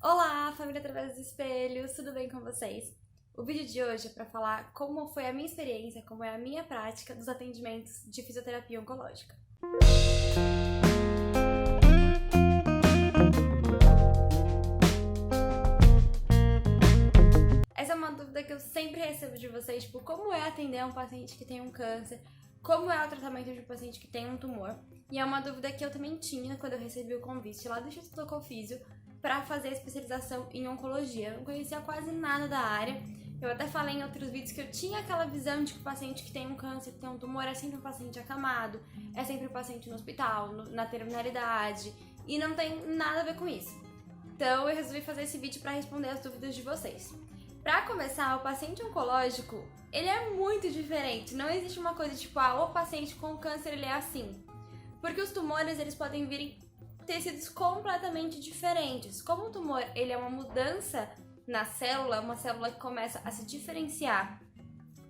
Olá, família através dos espelhos, tudo bem com vocês? O vídeo de hoje é para falar como foi a minha experiência, como é a minha prática dos atendimentos de fisioterapia oncológica. Essa é uma dúvida que eu sempre recebo de vocês, tipo, como é atender um paciente que tem um câncer? Como é o tratamento de um paciente que tem um tumor? E é uma dúvida que eu também tinha quando eu recebi o convite lá do Instituto Ecofísio para fazer a especialização em oncologia. Eu não conhecia quase nada da área. Eu até falei em outros vídeos que eu tinha aquela visão de que o paciente que tem um câncer, que tem um tumor, é sempre um paciente acamado, é sempre um paciente no hospital, na terminalidade, e não tem nada a ver com isso. Então eu resolvi fazer esse vídeo para responder as dúvidas de vocês. Para começar, o paciente oncológico, ele é muito diferente. Não existe uma coisa tipo, o paciente com câncer ele é assim. Porque os tumores, eles podem vir em tecidos completamente diferentes. Como o tumor, ele é uma mudança na célula, uma célula que começa a se diferenciar,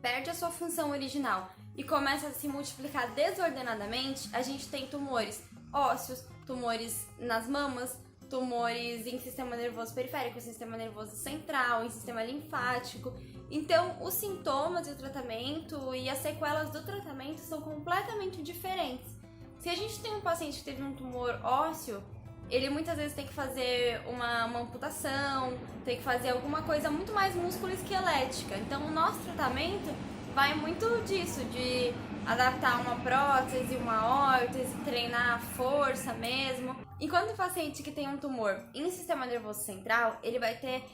perde a sua função original e começa a se multiplicar desordenadamente, a gente tem tumores ósseos, tumores nas mamas, tumores em sistema nervoso periférico, sistema nervoso central, em sistema linfático. Então, os sintomas e o tratamento e as sequelas do tratamento são completamente diferentes. Se a gente tem um paciente que teve um tumor ósseo, ele muitas vezes tem que fazer uma amputação, tem que fazer alguma coisa muito mais músculo-esquelética. Então, o nosso tratamento vai muito disso, de adaptar uma prótese, uma órtese, treinar a força mesmo. Enquanto o paciente que tem um tumor em sistema nervoso central, ele vai ter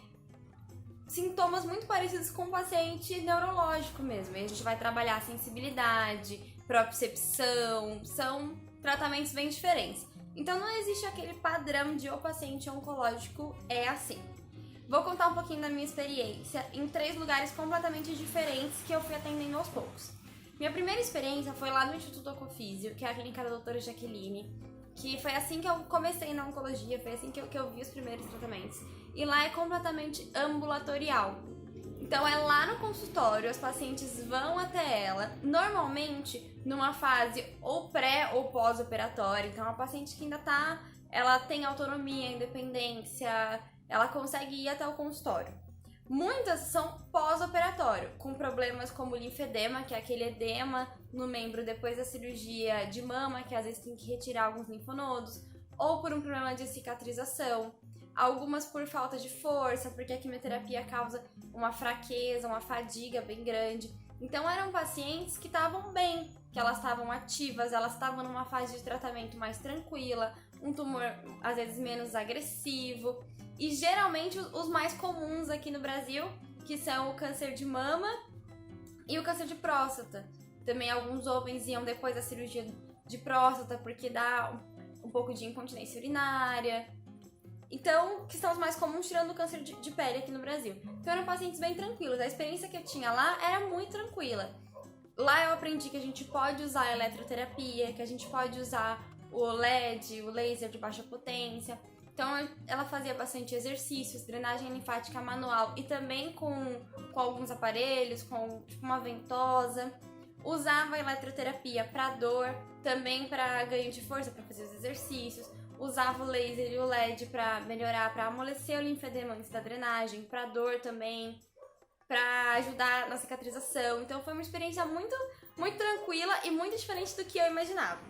sintomas muito parecidos com o paciente neurológico mesmo. E a gente vai trabalhar a sensibilidade, propriocepção, são tratamentos bem diferentes. Então não existe aquele padrão de o paciente oncológico é assim. Vou contar um pouquinho da minha experiência em 3 lugares completamente diferentes que eu fui atendendo aos poucos. Minha primeira experiência foi lá no Instituto Ecofísio, que é a clínica da doutora Jaqueline, que foi assim que eu comecei na oncologia, foi assim que eu vi os primeiros tratamentos. E lá é completamente ambulatorial. Então é lá no consultório, os pacientes vão até ela, normalmente numa fase ou pré ou pós-operatória. Então a paciente que ainda ela tem autonomia, independência, ela consegue ir até o consultório. Muitas são pós-operatório, com problemas como linfedema, que é aquele edema no membro depois da cirurgia de mama, que às vezes tem que retirar alguns linfonodos, ou por um problema de cicatrização. Algumas por falta de força, porque a quimioterapia causa uma fraqueza, uma fadiga bem grande. Então eram pacientes que estavam bem, que elas estavam ativas, elas estavam numa fase de tratamento mais tranquila, um tumor às vezes menos agressivo. E geralmente os mais comuns aqui no Brasil, que são o câncer de mama e o câncer de próstata. Também alguns homens iam depois da cirurgia de próstata porque dá um pouco de incontinência urinária. Então, que são os mais comuns, tirando o câncer de pele aqui no Brasil. Então eram pacientes bem tranquilos. A experiência que eu tinha lá era muito tranquila. Lá eu aprendi que a gente pode usar a eletroterapia, que a gente pode usar o LED, o laser de baixa potência. Então ela fazia bastante exercícios, drenagem linfática manual e também com alguns aparelhos, com tipo uma ventosa. Usava a eletroterapia para dor, também para ganho de força, para fazer os exercícios. Usava o laser e o LED para melhorar, para amolecer o linfedema antes da drenagem, para dor também, para ajudar na cicatrização. Então foi uma experiência muito, muito tranquila e muito diferente do que eu imaginava.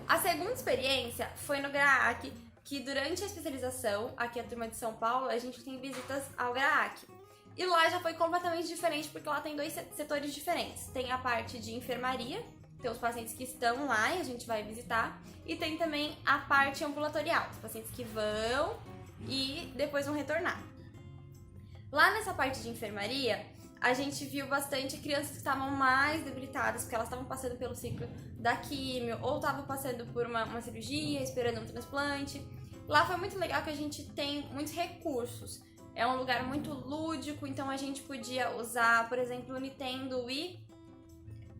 A segunda experiência foi no GRAAC, que durante a especialização, aqui a turma de São Paulo, a gente tem visitas ao GRAAC. E lá já foi completamente diferente, porque lá tem 2 setores diferentes. Tem a parte de enfermaria, tem os pacientes que estão lá e a gente vai visitar. E tem também a parte ambulatorial, os pacientes que vão e depois vão retornar. Lá nessa parte de enfermaria, a gente viu bastante crianças que estavam mais debilitadas, porque elas estavam passando pelo ciclo da químio, ou estavam passando por uma cirurgia, esperando um transplante. Lá foi muito legal que a gente tem muitos recursos. É um lugar muito lúdico, então a gente podia usar, por exemplo, o Nintendo Wii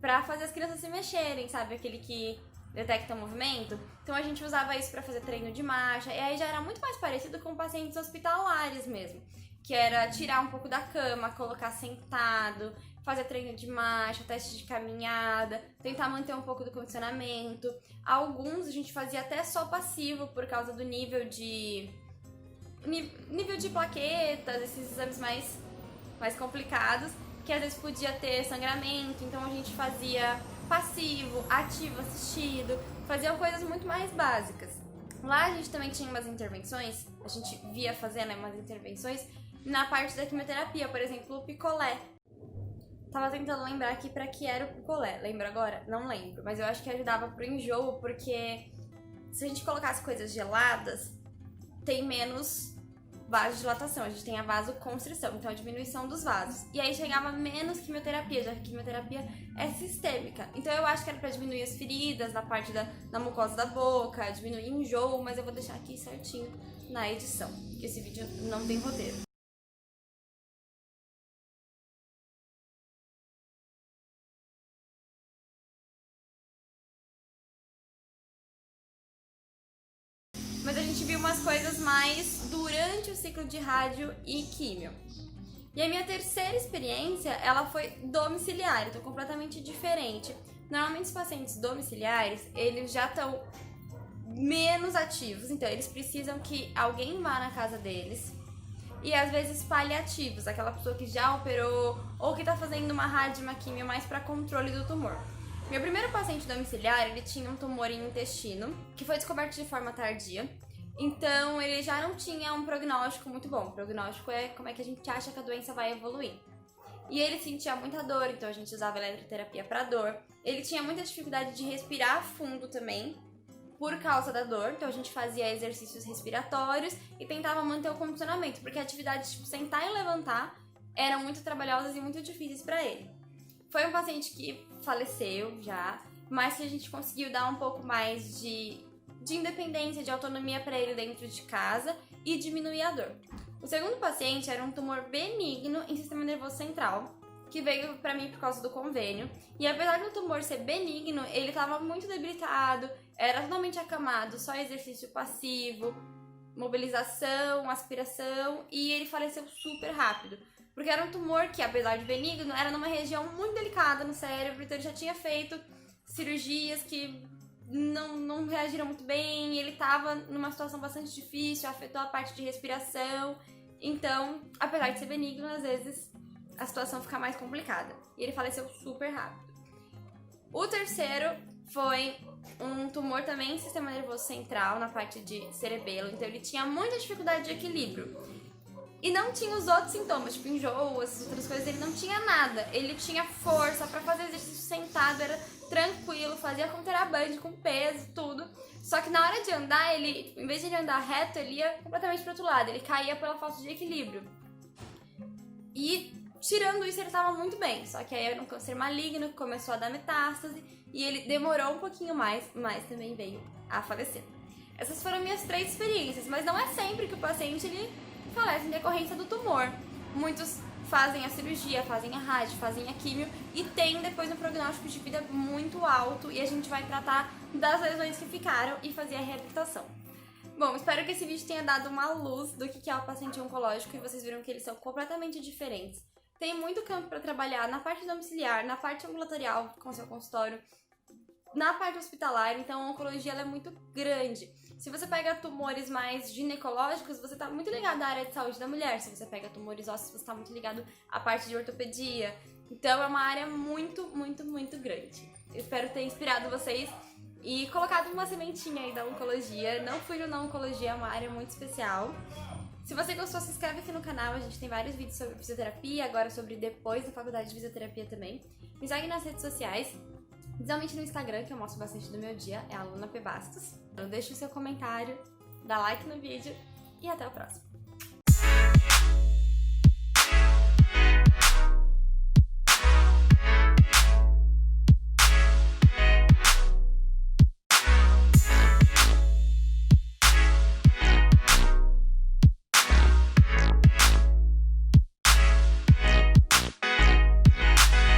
pra fazer as crianças se mexerem, sabe? Aquele que detecta o movimento. Então a gente usava isso pra fazer treino de marcha, e aí já era muito mais parecido com pacientes hospitalares mesmo, que era tirar um pouco da cama, colocar sentado, fazer treino de marcha, teste de caminhada, tentar manter um pouco do condicionamento. Alguns a gente fazia até só passivo por causa do nível de nível de plaquetas, esses exames mais complicados, que às vezes podia ter sangramento, então a gente fazia passivo, ativo, assistido, faziam coisas muito mais básicas. Lá a gente também tinha umas intervenções, a gente via fazendo umas intervenções na parte da quimioterapia, por exemplo, o picolé. Tava tentando lembrar aqui pra que era o picolé, lembra agora? Não lembro, mas eu acho que ajudava pro enjoo, porque se a gente colocasse coisas geladas, tem menos vasodilatação, a gente tem a vasoconstrição, então a diminuição dos vasos. E aí chegava menos quimioterapia, já que a quimioterapia é sistêmica. Então eu acho que era pra diminuir as feridas na parte da mucosa da boca, diminuir enjoo, mas eu vou deixar aqui certinho na edição, que esse vídeo não tem roteiro. Mas a gente viu umas coisas mais durante o ciclo de rádio e químio. E a minha terceira experiência, ela foi domiciliar, então completamente diferente. Normalmente os pacientes domiciliares, eles já estão menos ativos, então eles precisam que alguém vá na casa deles. E às vezes paliativos, aquela pessoa que já operou ou que tá fazendo uma rádio, uma químio mais para controle do tumor. Meu primeiro paciente domiciliar, ele tinha um tumor em intestino, que foi descoberto de forma tardia. Então, ele já não tinha um prognóstico muito bom. O prognóstico é como é que a gente acha que a doença vai evoluir. E ele sentia muita dor, então a gente usava eletroterapia para dor. Ele tinha muita dificuldade de respirar fundo também, por causa da dor. Então, a gente fazia exercícios respiratórios e tentava manter o condicionamento, porque atividades tipo sentar e levantar eram muito trabalhosas e muito difíceis para ele. Foi um paciente que faleceu já, mas que a gente conseguiu dar um pouco mais de independência, de autonomia para ele dentro de casa e diminuir a dor. O segundo paciente era um tumor benigno em sistema nervoso central, que veio para mim por causa do convênio. E apesar do tumor ser benigno, ele estava muito debilitado, era totalmente acamado, só exercício passivo, mobilização, aspiração, e ele faleceu super rápido. Porque era um tumor que, apesar de benigno, era numa região muito delicada no cérebro, então ele já tinha feito cirurgias que não reagiram muito bem, ele estava numa situação bastante difícil, afetou a parte de respiração. Então, apesar de ser benigno, às vezes a situação fica mais complicada. E ele faleceu super rápido. O terceiro foi um tumor também em sistema nervoso central, na parte de cerebelo, então ele tinha muita dificuldade de equilíbrio. E não tinha os outros sintomas, tipo enjoo, essas outras coisas, ele não tinha nada. Ele tinha força pra fazer exercício sentado, era tranquilo, fazia contraband com peso, tudo. Só que na hora de andar, ele, em vez de ele andar reto, ele ia completamente pro outro lado, ele caía pela falta de equilíbrio. E tirando isso, ele tava muito bem. Só que aí era um câncer maligno que começou a dar metástase e ele demorou um pouquinho mais, mas também veio a falecer. Essas foram minhas 3 experiências, mas não é sempre que o paciente ele falece em decorrência do tumor. Muitos fazem a cirurgia, fazem a rádio, fazem a químio e tem depois um prognóstico de vida muito alto e a gente vai tratar das lesões que ficaram e fazer a reabilitação. Bom, espero que esse vídeo tenha dado uma luz do que é o paciente oncológico e vocês viram que eles são completamente diferentes. Tem muito campo para trabalhar na parte domiciliar, na parte ambulatorial com seu consultório, na parte hospitalar, então a oncologia ela é muito grande. Se você pega tumores mais ginecológicos, você está muito ligado à área de saúde da mulher. Se você pega tumores ósseos, você está muito ligado à parte de ortopedia. Então é uma área muito, muito, muito grande. Eu espero ter inspirado vocês e colocado uma sementinha aí da oncologia. Não fujo na oncologia, é uma área muito especial. Se você gostou, se inscreve aqui no canal, a gente tem vários vídeos sobre fisioterapia, agora sobre depois da faculdade de fisioterapia também. Me segue nas redes sociais, principalmente no Instagram, que eu mostro bastante do meu dia, é a Aluna P. Bastos. Então deixa o seu comentário, dá like no vídeo e até o próximo.